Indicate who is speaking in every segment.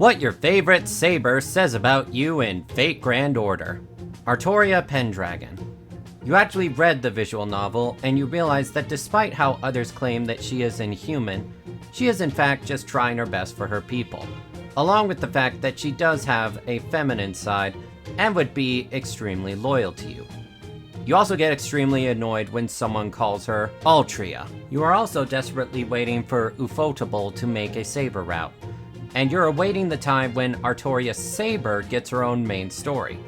Speaker 1: What your favorite Saber says about you in Fate Grand Order. Artoria Pendragon. You actually read the visual novel, and you realize that despite how others claim that she is inhuman, she is in fact just trying her best for her people, along with the fact that she does have a feminine side and would be extremely loyal to you. You also get extremely annoyed when someone calls her Altera. You are also desperately waiting for Ufotable to make a Saber route, and you're awaiting the time when Artoria Saber gets her own main story.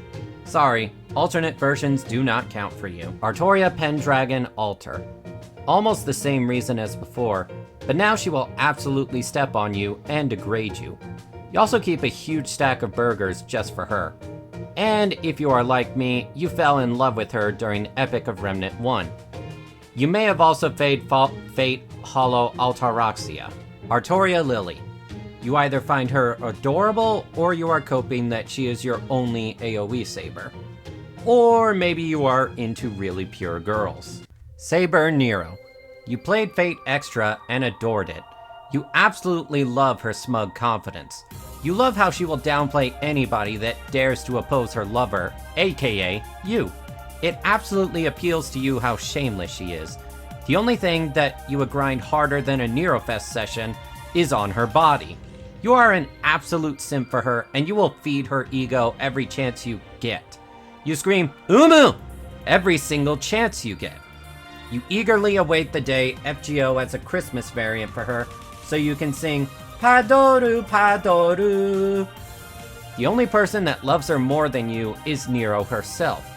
Speaker 1: Sorry, alternate versions do not count for you. Artoria Pendragon Alter. Almost the same reason as before, but now she will absolutely step on you and degrade you. You also keep a huge stack of burgers just for her. And if you are like me, you fell in love with her during Epic of Remnant 1. You may have also Fate Hollow Altaraxia. Artoria Lily. You either find her adorable, or you are coping that she is your only AoE Saber. Or maybe you are into really pure girls. Saber Nero. You played Fate Extra and adored it. You absolutely love her smug confidence. You love how she will downplay anybody that dares to oppose her lover, aka you. It absolutely appeals to you how shameless she is. The only thing that you would grind harder than a Nerofest session is on her body. You are an absolute simp for her, and you will feed her ego every chance you get. You scream, Umu! Every single chance you get. You eagerly await the day FGO has a Christmas variant for her, so you can sing, Padoru, Padoru. The only person that loves her more than you is Nero herself.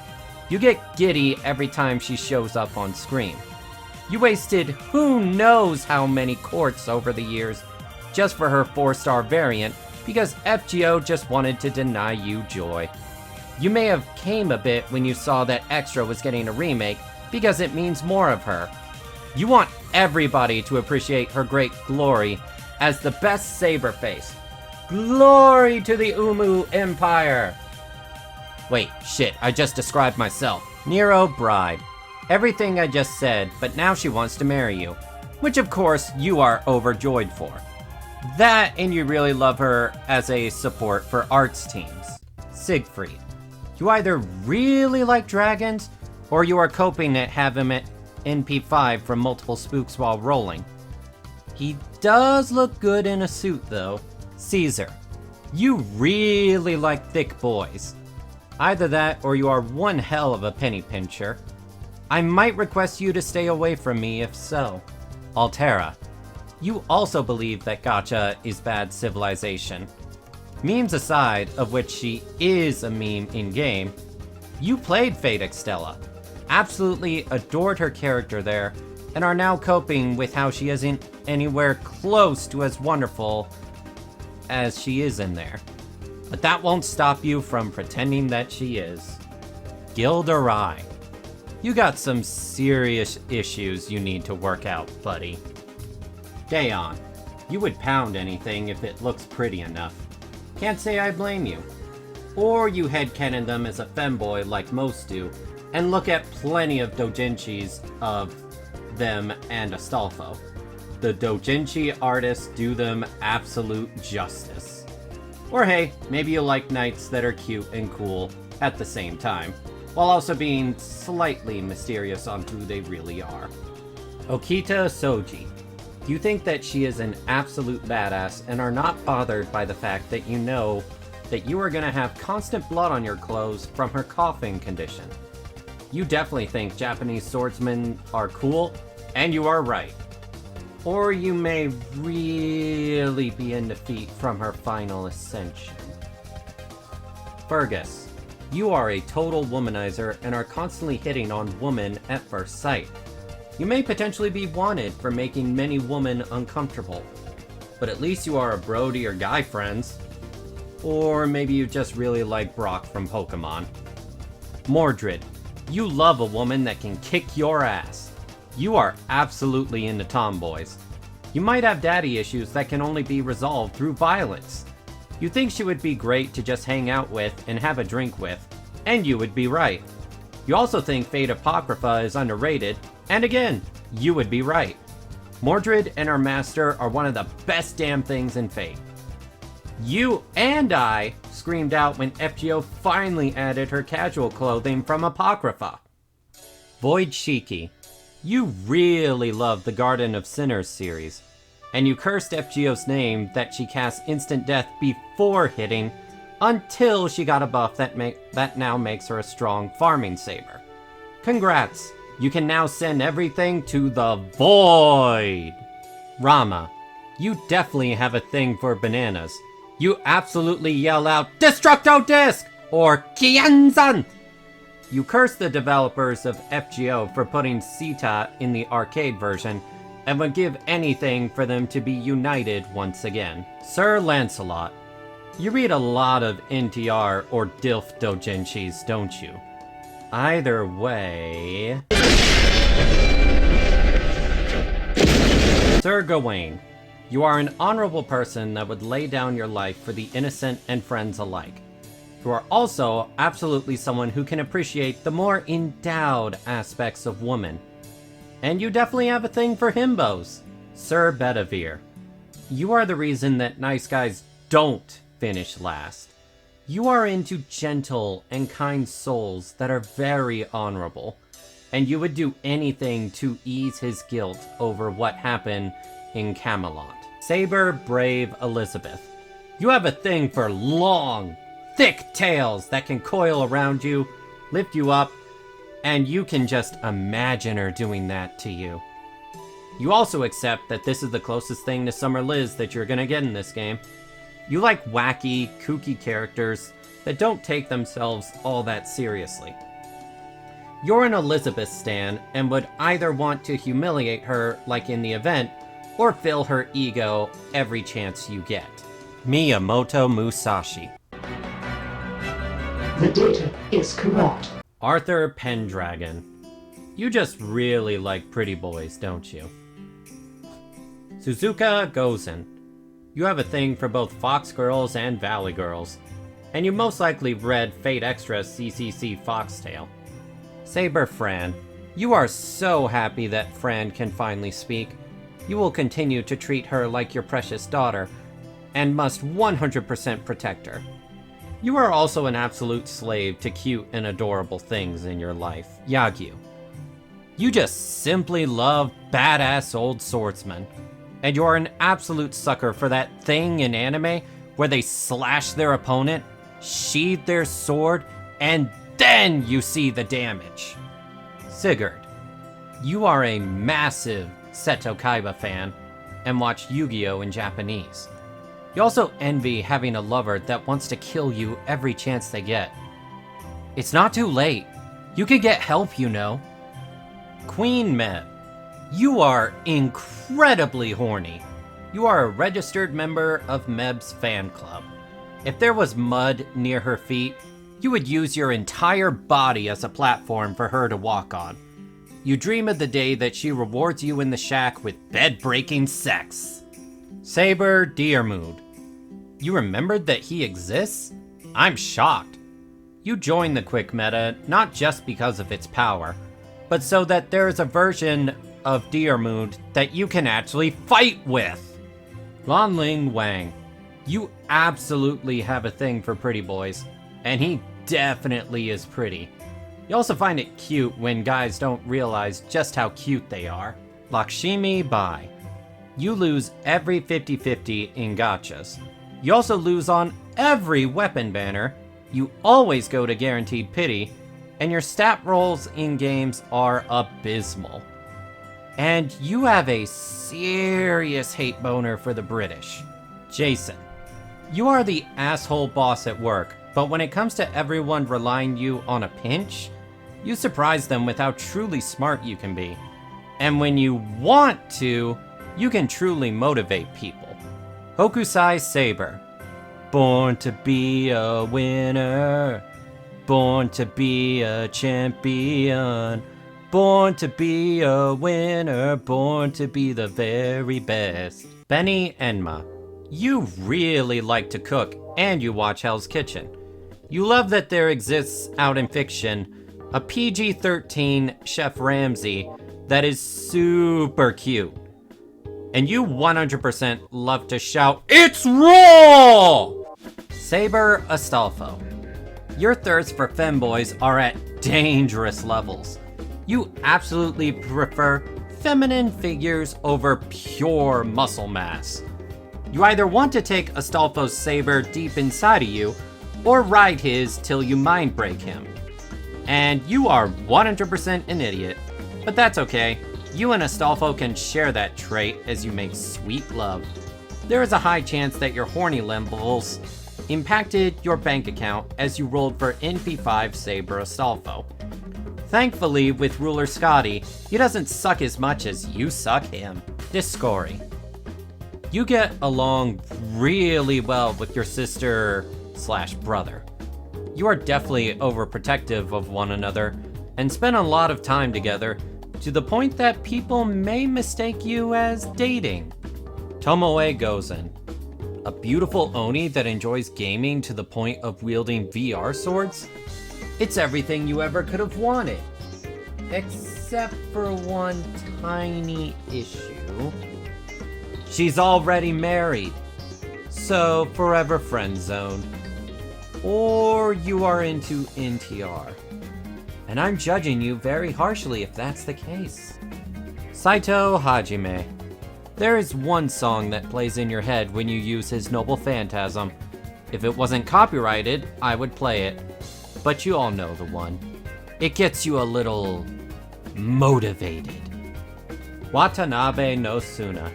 Speaker 1: You get giddy every time she shows up on screen. You wasted who knows how many courts over the years just for her 4-star variant, because FGO just wanted to deny you joy. You may have came a bit when you saw that Extra was getting a remake, because it means more of her. You want everybody to appreciate her great glory as the best Saber face. Glory to the Umu Empire! Wait, shit, I just described myself. Nero Bride. Everything I just said, but now she wants to marry you. Which of course, you are overjoyed for. That, and you really love her as a support for arts teams. Siegfried. You either really like dragons, or you are coping at having it NP5 from multiple spooks while rolling. He does look good in a suit though. Caesar. You really like thick boys. Either that, or you are one hell of a penny pincher. I might request you to stay away from me if so. Altera. You also believe that gacha is bad civilization. Memes aside, of which she is a meme in-game, you played Fate Extella, absolutely adored her character there, and are now coping with how she isn't anywhere close to as wonderful as she is in there. But that won't stop you from pretending that she is. Gilles. You got some serious issues you need to work out, buddy. Daeon. You would pound anything if it looks pretty enough. Can't say I blame you. Or you headcanon them as a femboy like most do, and look at plenty of doujinshis of them and Astolfo. The doujinshi artists do them absolute justice. Or hey, maybe you like knights that are cute and cool at the same time, while also being slightly mysterious on who they really are. Okita Soji. You think that she is an absolute badass and are not bothered by the fact that you know that you are gonna have constant blood on your clothes from her coughing condition. You definitely think Japanese swordsmen are cool, and you are right. Or you may really be in defeat from her final ascension. Fergus. You are a total womanizer and are constantly hitting on woman at first sight. You may potentially be wanted for making many women uncomfortable, but at least you are a bro to your guy friends. Or maybe you just really like Brock from Pokemon. Mordred. You love a woman that can kick your ass. You are absolutely into tomboys. You might have daddy issues that can only be resolved through violence. You think she would be great to just hang out with and have a drink with, and you would be right. You also think Fate Apocrypha is underrated, and again, you would be right. Mordred and her master are one of the best damn things in Fate. You and I screamed out when FGO finally added her casual clothing from Apocrypha. Void Shiki, you really loved the Garden of Sinners series, and you cursed FGO's name that she cast instant death before hitting until she got a buff that now makes her a strong farming saber. Congrats! You can now send everything to the void! Rama, you definitely have a thing for bananas. You absolutely yell out, Destructo Disc! Or Kienzan! You curse the developers of FGO for putting Sita in the arcade version, and would give anything for them to be united once again. Sir Lancelot, you read a lot of NTR or DILF doujinshis, don't you? Either way... Sir Gawain, you are an honorable person that would lay down your life for the innocent and friends alike. You are also absolutely someone who can appreciate the more endowed aspects of woman. And you definitely have a thing for himbos. Sir Bedivere, you are the reason that nice guys don't finish last. You are into gentle and kind souls that are very honorable, and you would do anything to ease his guilt over what happened in Camelot. Saber Brave Elizabeth, you have a thing for long, thick tails that can coil around you, lift you up, and you can just imagine her doing that to you. You also accept that this is the closest thing to Summer Liz that you're gonna get in this game. You like wacky, kooky characters that don't take themselves all that seriously. You're an Elizabeth stan and would either want to humiliate her like in the event, or fill her ego every chance you get. Miyamoto Musashi.
Speaker 2: The data is correct.
Speaker 1: Arthur Pendragon. You just really like pretty boys, don't you? Suzuka Gozen. You have a thing for both Fox Girls and Valley Girls, and you most likely read Fate Extra's CCC Foxtail. Saber Fran. You are so happy that Fran can finally speak. You will continue to treat her like your precious daughter, and must 100% protect her. You are also an absolute slave to cute and adorable things in your life. Yagyu. You just simply love badass old swordsmen, and you are an absolute sucker for that thing in anime where they slash their opponent, sheathe their sword, and then you see the damage. Sigurd. You are a massive Seto Kaiba fan, and watch Yu-Gi-Oh! In Japanese. You also envy having a lover that wants to kill you every chance they get. It's not too late. You can get help, you know. Queen Medb. You are incredibly horny. You are a registered member of Medb's fan club. If there was mud near her feet, you would use your entire body as a platform for her to walk on. You dream of the day that she rewards you in the shack with bed-breaking sex. Saber Diarmuid. You remembered that he exists? I'm shocked. You joined the quick meta not just because of its power, but so that there is a version of Diarmuid that you can actually fight with. Lanling Wang. You absolutely have a thing for pretty boys, and he definitely is pretty. You also find it cute when guys don't realize just how cute they are. Lakshmi Bai. You lose every 50-50 in gachas. You also lose on every weapon banner. You always go to guaranteed pity, and your stat rolls in games are abysmal. And you have a serious hate boner for the British. Jason. You are the asshole boss at work, but when it comes to everyone relying you on a pinch, you surprise them with how truly smart you can be. And when you want to, you can truly motivate people. Hokusai Saber. Born to be a winner. Born to be a champion. Born to be a winner. Born to be the very best. Benienma. You really like to cook, and you watch Hell's Kitchen. You love that there exists out in fiction a PG-13 Chef Ramsay that is super cute. And you 100% love to shout, "It's raw!" Saber Astolfo. Your thirst for femboys are at dangerous levels. You absolutely prefer feminine figures over pure muscle mass. You either want to take Astolfo's saber deep inside of you, or ride his till you mind break him. And you are 100% an idiot, but that's okay. You and Astolfo can share that trait as you make sweet love. There is a high chance that your horny levels impacted your bank account as you rolled for NP5 Saber Astolfo. Thankfully, with Ruler Scotty, he doesn't suck as much as you suck him. Discory. You get along really well with your sister/brother. You are definitely overprotective of one another and spend a lot of time together to the point that people may mistake you as dating. Tomoe Gozen. A beautiful Oni that enjoys gaming to the point of wielding VR swords? It's everything you ever could have wanted. Except for one tiny issue. She's already married. So forever friend zoned. Or you are into NTR. And I'm judging you very harshly if that's the case. Saito Hajime. There is one song that plays in your head when you use his noble phantasm. If it wasn't copyrighted, I would play it. But you all know the one. It gets you a little motivated. Watanabe no Suna.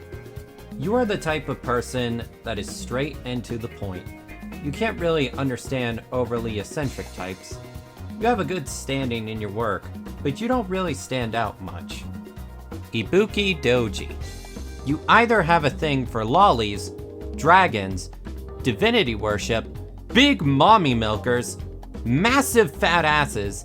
Speaker 1: You are the type of person that is straight and to the point. You can't really understand overly eccentric types. You have a good standing in your work, but you don't really stand out much. Ibuki Doji. You either have a thing for lollies, dragons, divinity worship, big mommy milkers, massive fat asses,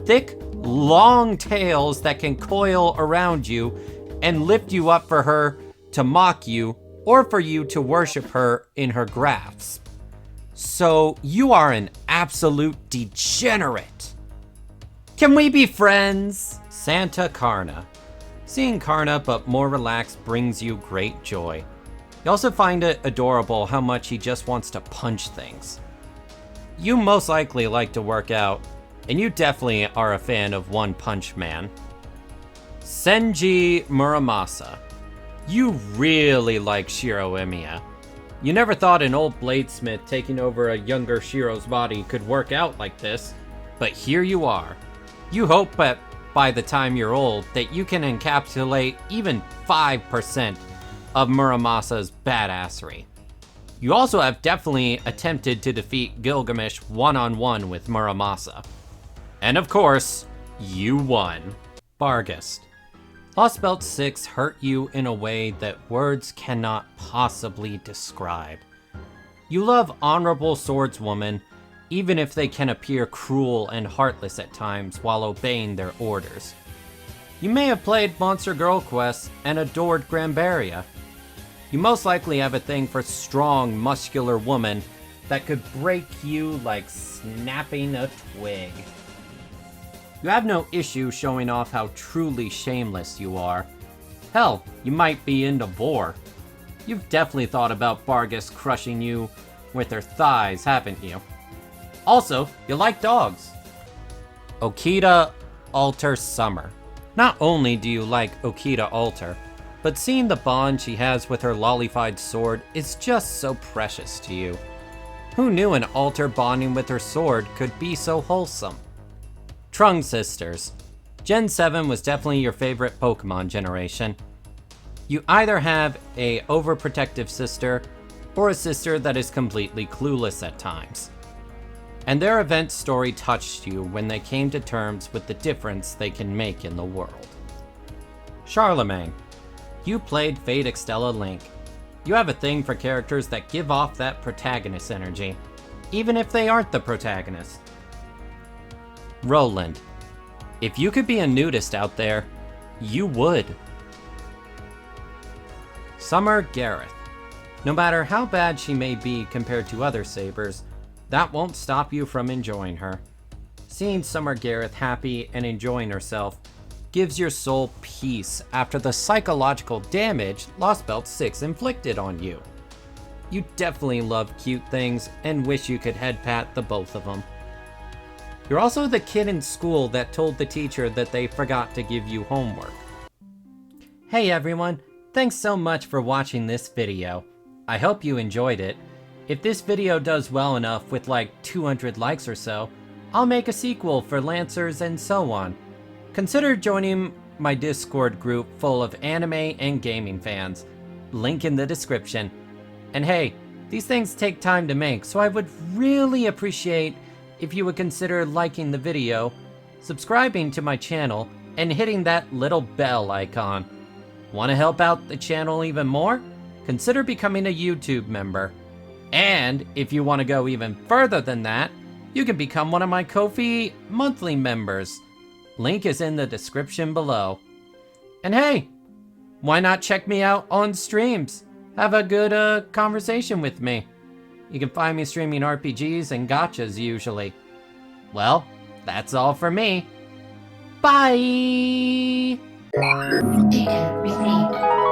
Speaker 1: thick, long tails that can coil around you and lift you up for her to mock you or for you to worship her in her grasp. So you are an absolute degenerate. Can we be friends? Santa Karna. Seeing Karna but more relaxed brings you great joy. You also find it adorable how much he just wants to punch things. You most likely like to work out, and you definitely are a fan of One Punch Man. Senji Muramasa. You really like Shiro Emiya. You never thought an old bladesmith taking over a younger Shiro's body could work out like this, but here you are. You hope that by the time you're old that you can encapsulate even 5% of Muramasa's badassery. You also have definitely attempted to defeat Gilgamesh one-on-one with Muramasa. And of course, you won. Barghest. Lost Belt 6 hurt you in a way that words cannot possibly describe. You love honorable swordswomen, even if they can appear cruel and heartless at times while obeying their orders. You may have played Monster Girl Quest and adored Grambaria. You most likely have a thing for strong, muscular women that could break you like snapping a twig. You have no issue showing off how truly shameless you are. Hell, you might be into vor. You've definitely thought about Barghest crushing you with her thighs, haven't you? Also, you like dogs. Okita Alter Summer. Not only do you like Okita Alter, but seeing the bond she has with her lollified sword is just so precious to you. Who knew an Alter bonding with her sword could be so wholesome? Trung Sisters. Gen 7 was definitely your favorite Pokemon generation. You either have a overprotective sister, or a sister that is completely clueless at times. And their event story touched you when they came to terms with the difference they can make in the world. Charlemagne. You played Fate Extella Link. You have a thing for characters that give off that protagonist energy, even if they aren't the protagonist. Roland. If you could be a nudist out there, you would. Summer Gareth. No matter how bad she may be compared to other Sabers, that won't stop you from enjoying her. Seeing Summer Gareth happy and enjoying herself gives your soul peace after the psychological damage Lost Belt 6 inflicted on you. You definitely love cute things and wish you could head pat the both of them. You're also the kid in school that told the teacher that they forgot to give you homework. Hey everyone, thanks so much for watching this video. I hope you enjoyed it. If this video does well enough with like 200 likes or so, I'll make a sequel for Lancers and so on. Consider joining my Discord group full of anime and gaming fans. Link in the description. And hey, these things take time to make, so I would really appreciate if you would consider liking the video, subscribing to my channel, and hitting that little bell icon. Want to help out the channel even more? Consider becoming a YouTube member. And if you want to go even further than that, you can become one of my Ko-fi monthly members. Link is in the description below. And hey, why not check me out on streams? Have a good conversation with me. You can find me streaming RPGs and gachas usually. Well, that's all for me. Bye!
Speaker 2: Data received.